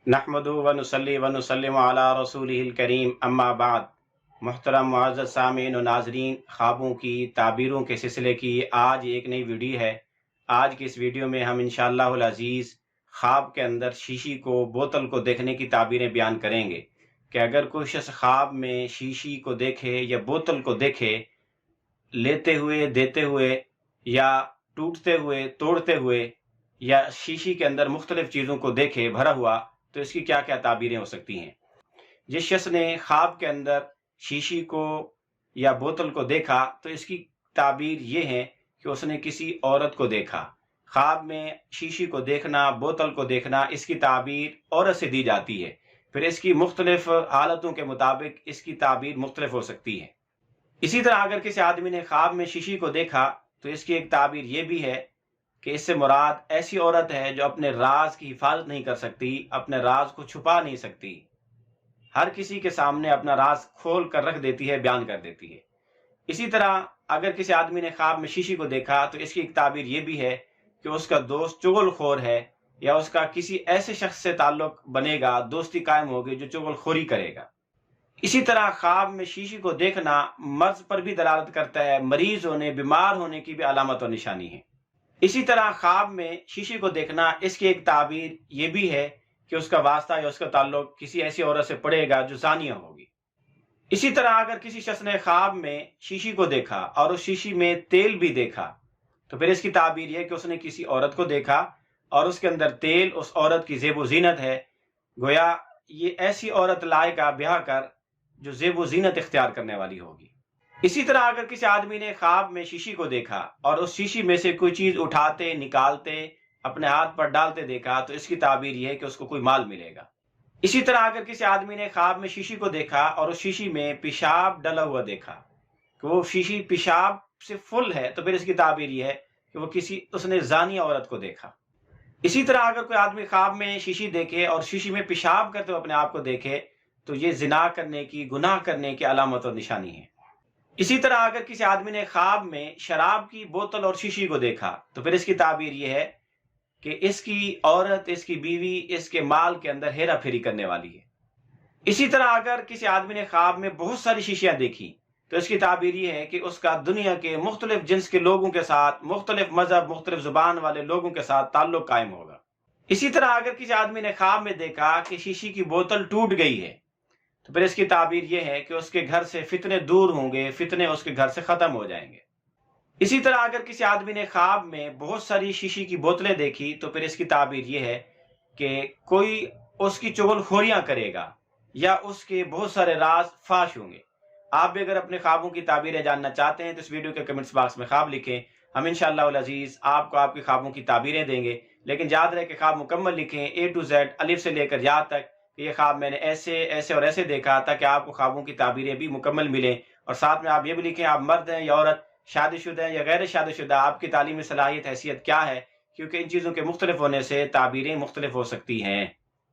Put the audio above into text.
नहमदुहु व नुसल्ली व नुसल्लिमु अला रसूलिहिल करीम अम्मा बाद। मुहतरम मुअज़्ज़ज़ सामीन व नाज़रीन, ख्वाबों की ताबीरों के सिलसिले की आज एक नई वीडियो है। आज की इस वीडियो में हम इंशाअल्लाहुल अज़ीज़ ख्वाब के अंदर शीशी को, बोतल को देखने की ताबीरें बयान करेंगे कि अगर कोई शख्स ख्वाब में शीशी को देखे या बोतल को देखे, लेते हुए, देते हुए या टूटते हुए, तोड़ते हुए, या शीशी के अंदर मुख्तलिफ चीज़ों को देखे भरा हुआ, तो इसकी क्या क्या ताबीरें हो सकती हैं। जिस शख्स ने ख्वाब के अंदर शीशी को या बोतल को देखा तो इसकी ताबीर ये है कि उसने किसी औरत को देखा। ख्वाब में शीशी को देखना, बोतल को देखना, इसकी ताबीर औरत से दी जाती है। फिर इसकी मुख्तलिफ हालतों के मुताबिक इसकी ताबीर मुख्तलिफ हो सकती है। इसी तरह अगर किसी आदमी ने ख्वाब में शीशी को देखा तो इसकी एक ताबीर ये भी है कि इससे मुराद ऐसी औरत है जो अपने राज की हिफाजत नहीं कर सकती, अपने राज को छुपा नहीं सकती, हर किसी के सामने अपना राज खोल कर रख देती है, बयान कर देती है। इसी तरह अगर किसी आदमी ने ख्वाब में शीशी को देखा तो इसकी एक ताबीर ये भी है कि उसका दोस्त चुगलखोर है, या उसका किसी ऐसे शख्स से ताल्लुक बनेगा, दोस्ती कायम होगी जो चुगलखोरी करेगा। इसी तरह ख्वाब में शीशी को देखना मर्ज पर भी दलालत करता है, मरीज होने, बीमार होने की भी अलामत और निशानी है। इसी तरह ख्वाब में शीशी को देखना, इसकी एक ताबीर ये भी है कि उसका वास्ता या उसका ताल्लुक किसी ऐसी औरत से पड़ेगा जो ज़ानिया होगी। इसी तरह अगर किसी शख्स ने ख्वाब में शीशी को देखा और उस शीशी में तेल भी देखा तो फिर इसकी ताबीर यह है कि उसने किसी औरत को देखा और उसके अंदर तेल उस औरत की ज़ेब व ज़ीनत है। गोया ये ऐसी औरत लाएगा ब्याह कर जो ज़ेब व ज़ीनत इख्तियार करने वाली होगी। इसी तरह अगर किसी आदमी ने ख्वाब में शीशी को देखा और उस शीशी में से कोई चीज उठाते, निकालते, अपने हाथ पर डालते देखा तो इसकी ताबीर यह है कि उसको कोई माल मिलेगा। इसी तरह अगर किसी आदमी ने ख्वाब में शीशी को देखा और उस शीशी में पेशाब डला हुआ देखा कि वो शीशी पेशाब से फुल है तो फिर इसकी ताबीर यह है कि वो उसने ज़ानिया औरत को देखा। इसी तरह अगर कोई आदमी ख्वाब में शीशी देखे और शीशी में पेशाब करते हुए अपने आप को देखे तो ये जिना करने की, गुनाह करने की अलामत और निशानी है। इसी तरह अगर किसी आदमी ने ख्वाब में शराब की बोतल और शीशी को देखा तो फिर इसकी ताबीर यह है कि इसकी औरत, इसकी बीवी, इसके माल के अंदर हेरा फेरी करने वाली है। इसी तरह अगर किसी आदमी ने ख्वाब में बहुत सारी शीशियां देखी तो इसकी ताबीर यह है कि उसका दुनिया के मुख्तलिफ जिन्स के लोगों के साथ, मुख्तलिफ मजहब, मुख्तलिफ जुबान वाले लोगों के साथ ताल्लुक कायम होगा। इसी तरह अगर किसी आदमी ने ख्वाब में देखा कि शीशी की बोतल टूट गई है तो फिर इसकी ताबीर यह है कि उसके घर से फितने दूर होंगे, फितने उसके घर से खत्म हो जाएंगे। इसी तरह अगर किसी आदमी ने ख्वाब में बहुत सारी शीशी की बोतलें देखी तो फिर इसकी ताबीर यह है कि कोई उसकी चुगलखोरियां करेगा या उसके बहुत सारे राज फाश होंगे। आप भी अगर अपने ख्वाबों की ताबीरें जानना चाहते हैं तो इस वीडियो के कमेंट्स बॉक्स में ख्वाब लिखें। हम इंशाअल्लाह अज़ीज़ आपको आपके ख्वाबों की ताबीरें देंगे, लेकिन याद रहे कि ख्वाब मुकम्मल लिखें, A to Z, अलिफ से लेकर या तक। ये ख्वाब मैंने ऐसे ऐसे और ऐसे देखा, ताकि आपको ख्वाबों की ताबीरें भी मुकम्मल मिलें। और साथ में आप ये भी लिखें आप मर्द हैं या औरत, शादीशुदा हैं या गैर शादीशुदा, आपकी तालीमी सलाहियत हैसियत क्या है, क्योंकि इन चीज़ों के मुख्तलिफ होने से ताबीरें मुख्तलिफ हो सकती हैं।